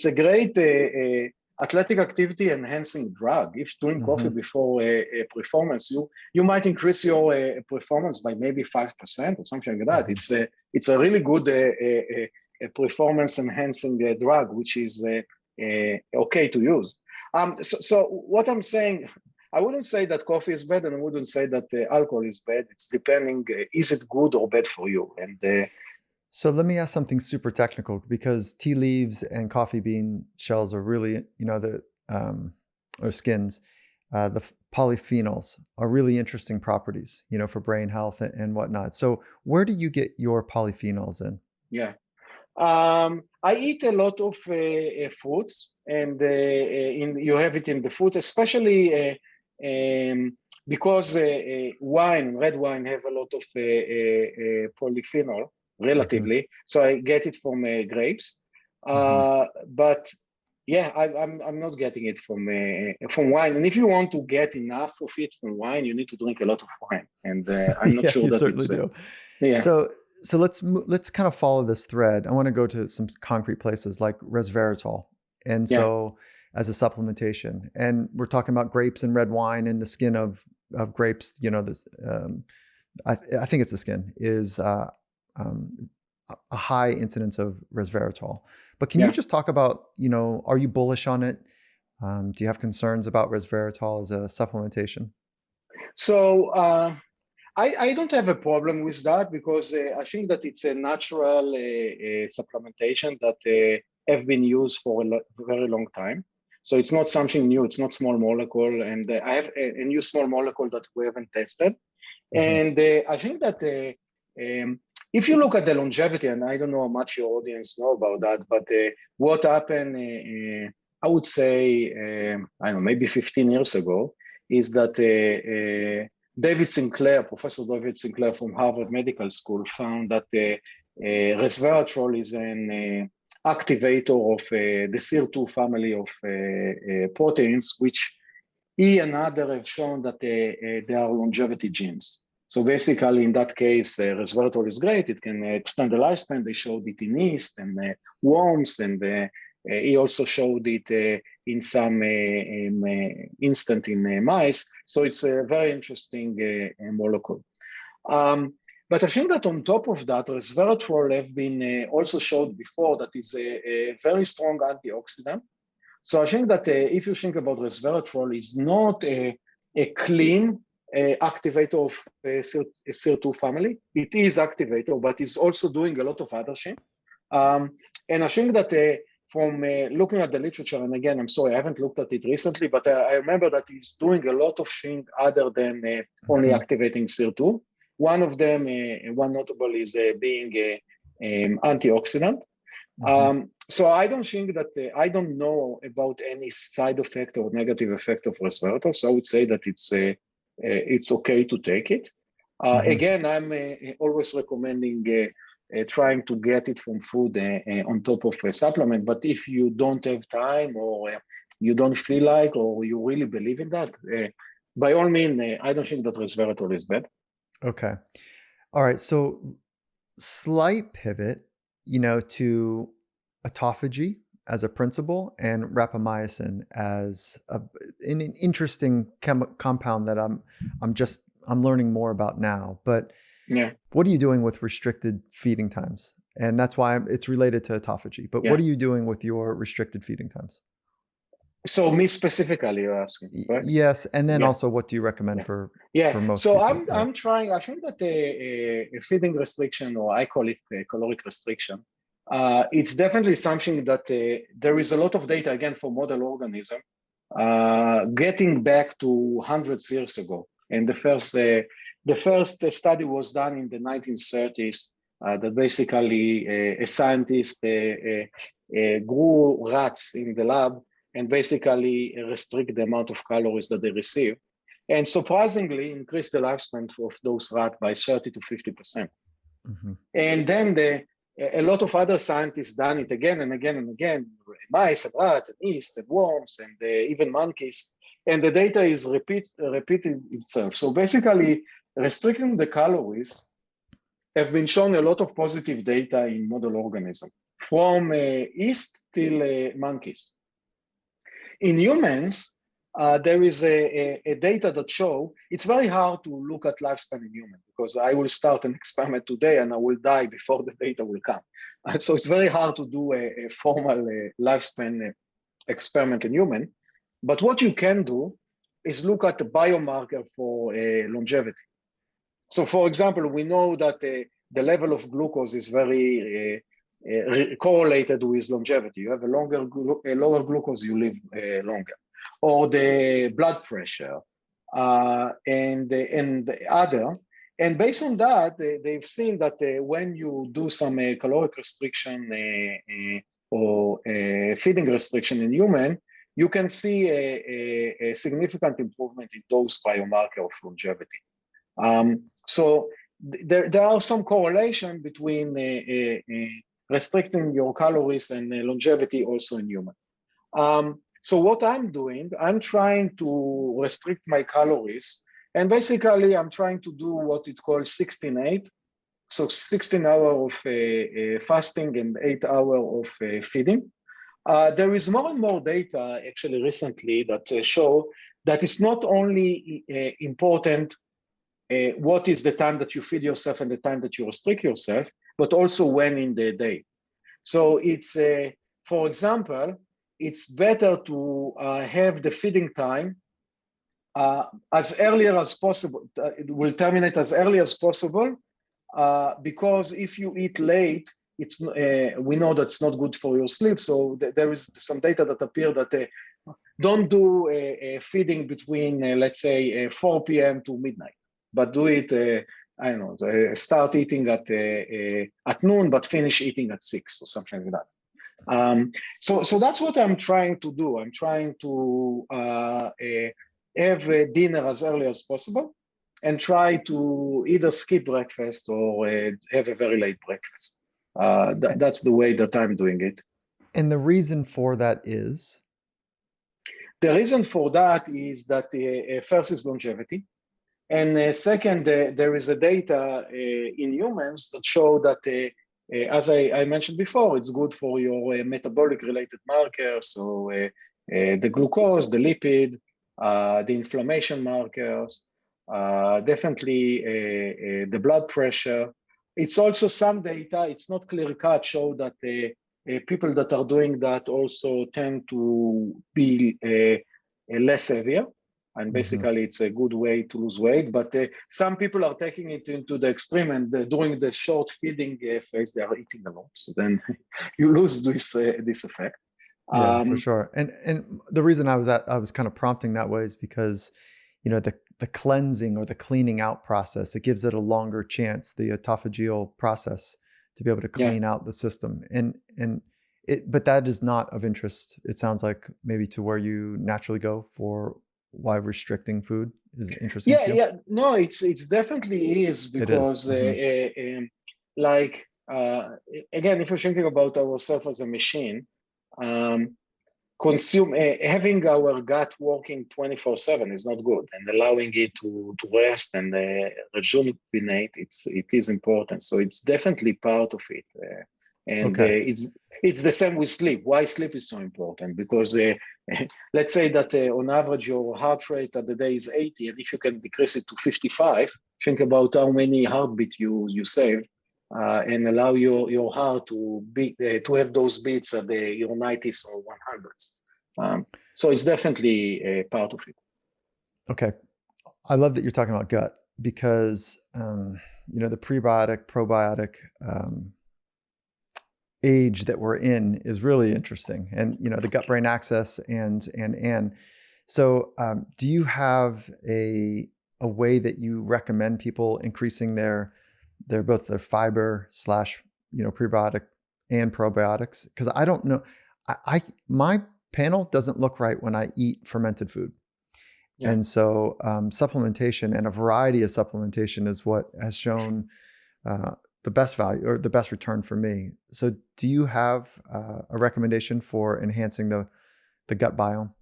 a great athletic activity enhancing drug. If doing coffee before a performance, you might increase your performance by maybe 5% or something like that. It's a really good performance enhancing drug, which is okay to use. So what I'm saying, I wouldn't say that coffee is bad, and I wouldn't say that alcohol is bad. It's depending, is it good or bad for you? And so let me ask something super technical, because tea leaves and coffee bean shells are really, or skins, the polyphenols are really interesting properties, for brain health and whatnot. So where do you get your polyphenols in? Yeah. I eat a lot of fruits, and you have it in the fruit, especially because red wine have a lot of polyphenol relatively. So I get it from grapes, but yeah, I'm not getting it from wine. And if you want to get enough of it from wine, you need to drink a lot of wine. And I'm not Yeah, sure you that certainly it's do. yeah. So let's kind of follow this thread. I want to go to some concrete places like resveratrol, and Yeah. so as a supplementation, and we're talking about grapes and red wine and the skin of grapes. You know, this I think it's the skin is a high incidence of resveratrol. But can you Yeah. just talk about, are you bullish on it? Do you have concerns about resveratrol as a supplementation? So I don't have a problem with that because I think that it's a natural supplementation that have been used for a very long time. So it's not something new. It's not small molecule, and I have a new small molecule that we haven't tested. And I think that if you look at the longevity, and I don't know how much your audience know about that, but what happened, I would say, I don't know, maybe 15 years ago, is that Professor David Sinclair from Harvard Medical School found that resveratrol is an activator of the SIR2 family of proteins, which he and others have shown that they are longevity genes. So basically, in that case, resveratrol is great. It can extend the lifespan. They showed it in yeast and worms, and he also showed it in some instant in mice. So it's a very interesting molecule. But I think that on top of that, resveratrol have been also showed before that is a very strong antioxidant. So I think that if you think about resveratrol, it's not a clean activator of SIR2 family. It is activator, but it's also doing a lot of other shit. And I think that from looking at the literature, and again, I'm sorry, I haven't looked at it recently, but I remember that it's doing a lot of things other than only activating SIR2. One of them, one notable is being an antioxidant. So I don't think that I don't know about any side effect or negative effect of resveratrol. So I would say that it's okay to take it. Again, I'm always recommending trying to get it from food on top of a supplement. But if you don't have time or you don't feel like, or you really believe in that, by all means, I don't think that resveratrol is bad. Okay. All right. So slight pivot, to autophagy as a principle and rapamycin as an interesting compound that I'm learning more about now. But yeah, what are you doing with restricted feeding times? And that's why it's related to autophagy. But what are you doing with your restricted feeding times? So me specifically, you're asking, right? Yes, and then also, what do you recommend for most so people? I'm trying. I think that a feeding restriction, or I call it caloric restriction, it's definitely something that there is a lot of data again for model organism, getting back to hundreds of years ago. And the first study was done in the 1930s. That basically a scientist grew rats in the lab and basically restrict the amount of calories that they receive. And surprisingly, increase the lifespan of those rats by 30 to 50%. And then a lot of other scientists done it again and again and again, mice and rats and yeast and worms and even monkeys. And the data is repeating itself. So basically, restricting the calories have been shown a lot of positive data in model organisms, from yeast till monkeys. In humans, there is a data that show it's very hard to look at lifespan in humans because I will start an experiment today and I will die before the data will come. So it's very hard to do a formal lifespan experiment in human. But what you can do is look at the biomarker for longevity. So for example, we know that the level of glucose is very correlated with longevity. You have a lower glucose, you live longer. Or the blood pressure and the other. And based on that, they've seen that when you do some caloric restriction or feeding restriction in human, you can see a significant improvement in those biomarkers of longevity. So there are some correlation between restricting your calories and longevity also in human. So what I'm doing, I'm trying to restrict my calories, and basically I'm trying to do what it calls 16-8. So 16 hours of fasting and 8 hours of feeding. There is more and more data actually recently that show that it's not only important what is the time that you feed yourself and the time that you restrict yourself, but also when in the day. So it's, for example, it's better to have the feeding time as earlier as possible. It will terminate as early as possible, because if you eat late, it's we know that's not good for your sleep. So there is some data that appear that don't do a feeding between, let's say, 4 p.m. to midnight, but do it, I don't know, start eating at noon, but finish eating at 6 or something like that. So that's what I'm trying to do. I'm trying to have a dinner as early as possible and try to either skip breakfast or have a very late breakfast. That's the way that I'm doing it. And the reason for that is? The reason for that is that first is longevity. And second, there is a data in humans that show that, as I mentioned before, it's good for your metabolic related markers, so the glucose, the lipid, the inflammation markers, definitely the blood pressure. It's also some data, it's not clear cut, show that people that are doing that also tend to be less heavier. And basically, it's a good way to lose weight. But some people are taking it into the extreme, and during the short feeding phase, they are eating a lot. So then you lose this effect. Yeah, for sure. And the reason I was kind of prompting that way is because, you know, the cleansing or the cleaning out process, it gives it a longer chance, the autophageal process, to be able to clean out the system. But that is not of interest. It sounds like maybe to where you naturally go for why restricting food is interesting to you. Yeah. No, it's definitely is, because like again, if you're thinking about ourselves as a machine, having our gut working 24/7 is not good, and allowing it to rest and rejuvenate, it is important. So it's definitely part of it, it's the same with sleep. Why sleep is so important? Because let's say that on average your heart rate at the day is 80, and if you can decrease it to 55, think about how many heartbeats you saved, and allow your heart to beat to have those beats at your 90s or 100s. So it's definitely a part of it. Okay, I love that you're talking about gut, because you know, the prebiotic, probiotic age that we're in is really interesting, and you know, the gut-brain axis and so do you have a way that you recommend people increasing their both their fiber / you know, prebiotic and probiotics? Because I don't know, my panel doesn't look right when I eat fermented food. And so supplementation, and a variety of supplementation, is what has shown the best value or the best return for me. So do you have a recommendation for enhancing the gut biome?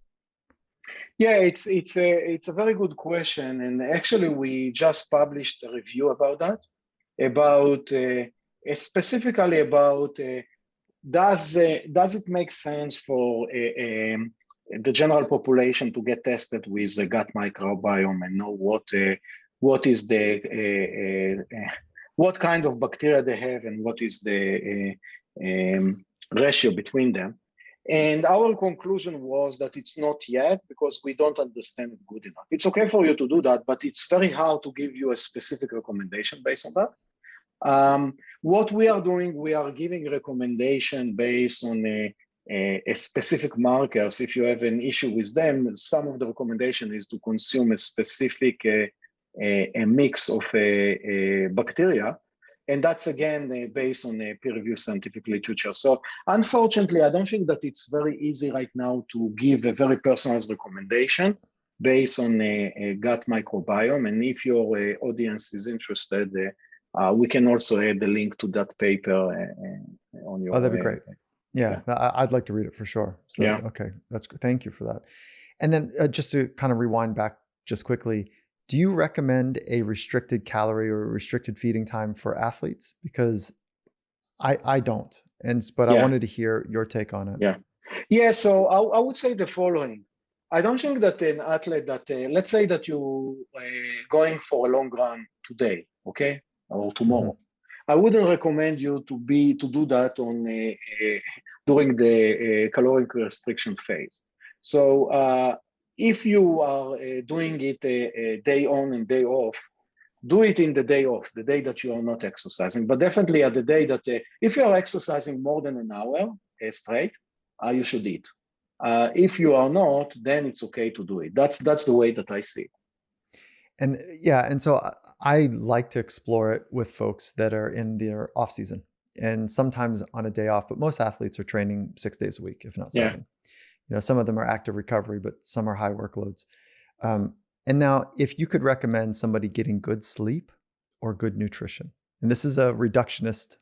Yeah, it's a very good question, and actually we just published a review about that, about specifically about does it make sense for the general population to get tested with a gut microbiome and know what is the what kind of bacteria they have and what is the ratio between them. And our conclusion was that it's not yet, because we don't understand it good enough. It's okay for you to do that, but it's very hard to give you a specific recommendation based on that. What we are doing, we are giving recommendation based on a specific markers. If you have an issue with them, some of the recommendation is to consume a specific a mix of bacteria. And that's again based on peer-reviewed scientific literature. So unfortunately, I don't think that it's very easy right now to give a very personalized recommendation based on a gut microbiome. And if your audience is interested, we can also add the link to that paper on your. Oh, that'd be great. Yeah, I'd like to read it for sure. So, yeah. Okay, that's good. Thank you for that. And then just to kind of rewind back just quickly, do you recommend a restricted calorie or restricted feeding time for athletes? Because I don't, but I wanted to hear your take on it. Yeah. So I would say the following. I don't think that an athlete that, let's say that you going for a long run today, okay, or tomorrow. I wouldn't recommend you to do that on during the caloric restriction phase. So if you are doing it a day on and day off, do it in the day off, the day that you are not exercising. But definitely at the day that if you are exercising more than an hour straight, you should eat. If you are not, then it's okay to do it. That's the way that I see it. And yeah, and so I like to explore it with folks that are in their off season and sometimes on a day off, but most athletes are training 6 days a week, if not 7. You know, some of them are active recovery, but some are high workloads. And now if you could recommend somebody getting good sleep or good nutrition, and this is a reductionist,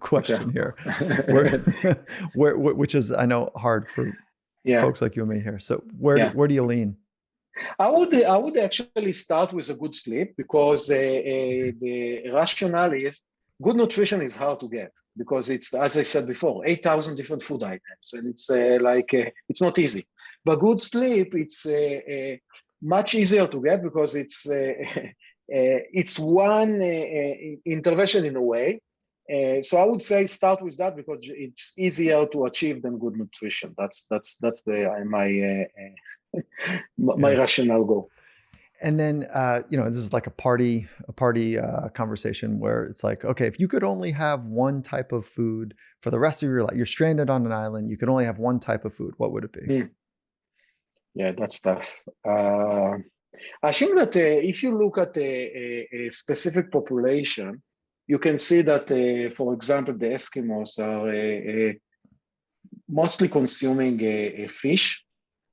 question here, which is, I know, hard for folks like you and me here. So where do you lean? I would actually start with a good sleep, because the rationale is good nutrition is hard to get, because it's, as I said before, 8,000 different food items, and it's it's not easy. But good sleep, it's much easier to get, because it's one intervention in a way. So I would say start with that, because it's easier to achieve than good nutrition. That's my rationale goal. And then, this is like a party conversation where it's like, okay, if you could only have one type of food for the rest of your life, you're stranded on an island, you could only have one type of food, what would it be? Yeah, that's tough. I think that if you look at a specific population, you can see that, for example, the Eskimos are mostly consuming fish.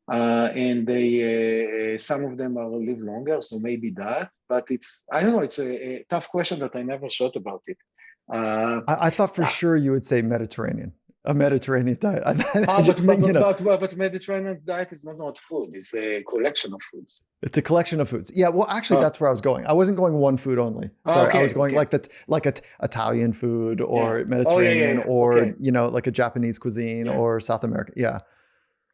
And they some of them are live longer, so maybe that. But I don't know. It's a tough question that I never thought about it. I thought for sure you would say Mediterranean, a Mediterranean diet. But Mediterranean diet is not food; it's a collection of foods. It's a collection of foods. Yeah. Well, actually, that's where I was going. I wasn't going one food only. Sorry, I was going like Italian food or Mediterranean or like a Japanese cuisine or South American. Yeah.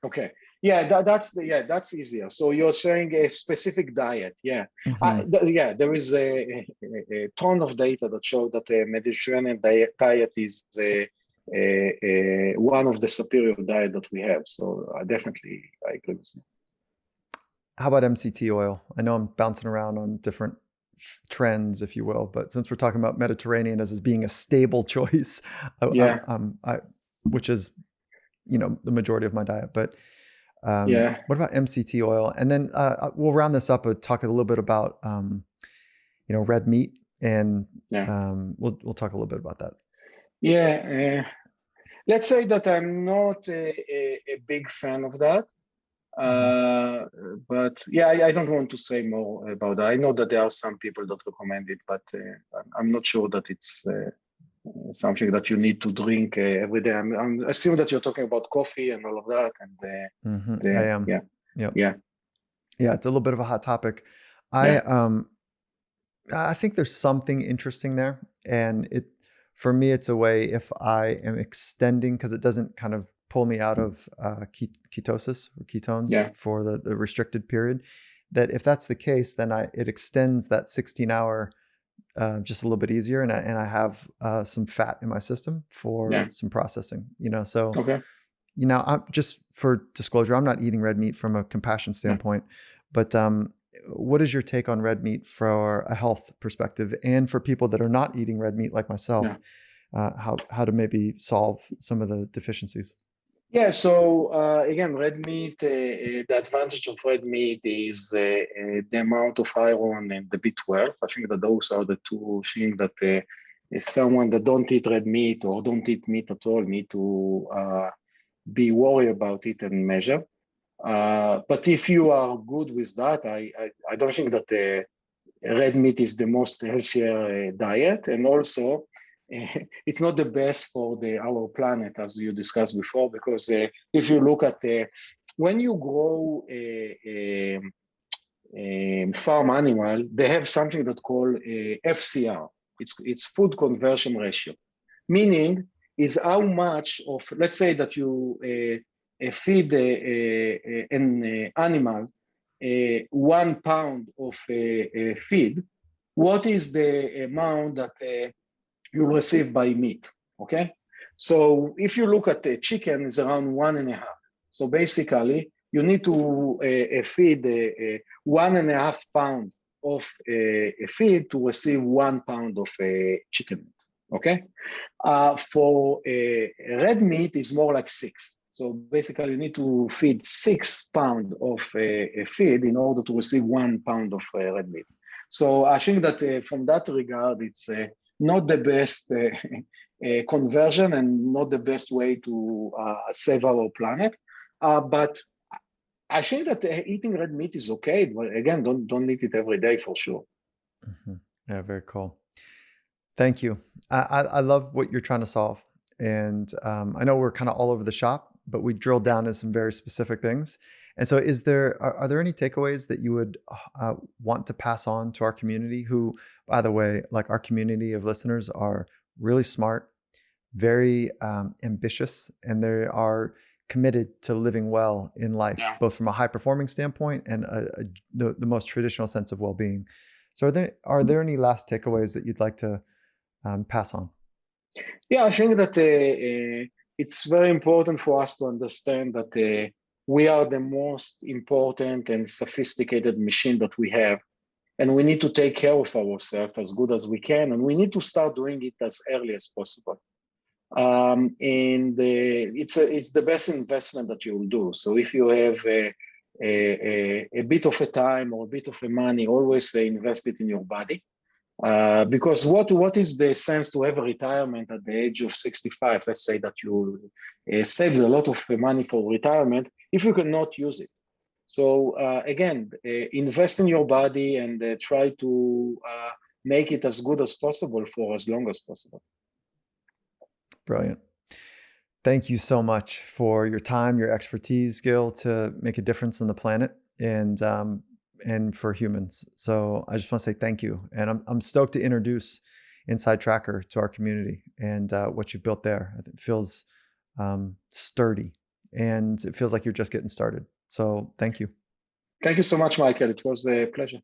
Okay. Yeah, that's easier. So you're saying a specific diet. Yeah. There is a ton of data that show that the Mediterranean diet is one of the superior diet that we have. So I agree with you. How about MCT oil? I know I'm bouncing around on different trends, if you will, but since we're talking about Mediterranean as being a stable choice, which is the majority of my diet, but what about MCT oil? And then we'll round this up and talk a little bit about red meat, and we'll talk a little bit about that. Yeah, let's say that I'm not a big fan of that, but I don't want to say more about that. I know that there are some people that recommend it, but I'm not sure that it's something that you need to drink every day. I'm assuming that you're talking about coffee and all of that. And I am. Yeah. It's a little bit of a hot topic. I think there's something interesting there, and for me, it's a way if I am extending, because it doesn't kind of pull me out of ketosis or ketones for the restricted period. That if that's the case, then it extends that 16-hour. Just a little bit easier, and I have some fat in my system for some processing. So I'm just, for disclosure, I'm not eating red meat from a compassion standpoint, but what is your take on red meat for a health perspective, and for people that are not eating red meat like myself, how to maybe solve some of the deficiencies? Yeah, so again, red meat, the advantage of red meat is the amount of iron and the B12. I think that those are the two things that someone that don't eat red meat or don't eat meat at all need to be worried about it and measure. But if you are good with that, I don't think that red meat is the most healthier diet, and also it's not the best for our planet, as you discussed before, because if you look at when you grow a farm animal, they have something that called FCR. It's food conversion ratio, meaning is how much of, let's say that you feed an animal 1 pound of feed, what is the amount that you receive by meat, okay? So if you look at the chicken, it's around 1.5. So basically, you need to feed 1.5 pound of feed to receive 1 pound of chicken meat, okay? For red meat, is more like 6. So basically, you need to feed 6 pounds of feed in order to receive 1 pound of red meat. So I think that from that regard, it's not the best conversion and not the best way to save our planet. But I think that eating red meat is okay. But again, don't eat it every day for sure. Mm-hmm. Yeah, very cool. Thank you. I love what you're trying to solve. And I know we're kind of all over the shop, but we drilled down to some very specific things. And so are there any takeaways that you would want to pass on to our community who, by the way, like our community of listeners are really smart, very ambitious, and they are committed to living well in life, Yeah. both from a high performing standpoint and the most traditional sense of well-being. So are there any last takeaways that you'd like to pass on? Yeah, I think that it's very important for us to understand that we are the most important and sophisticated machine that we have, and we need to take care of ourselves as good as we can, and we need to start doing it as early as possible. And it's the best investment that you will do. So if you have a bit of a time or a bit of a money, always invest it in your body. Because what is the sense to have a retirement at the age of 65? Let's say that you saved a lot of money for retirement if you cannot use it. So again, invest in your body and try to make it as good as possible for as long as possible. Brilliant. Thank you so much for your time, your expertise, Gil, to make a difference on the planet and for humans. So I just want to say thank you. And I'm stoked to introduce InsideTracker to our community and what you've built there. It feels sturdy and it feels like you're just getting started. So thank you. Thank you so much, Michael. It was a pleasure.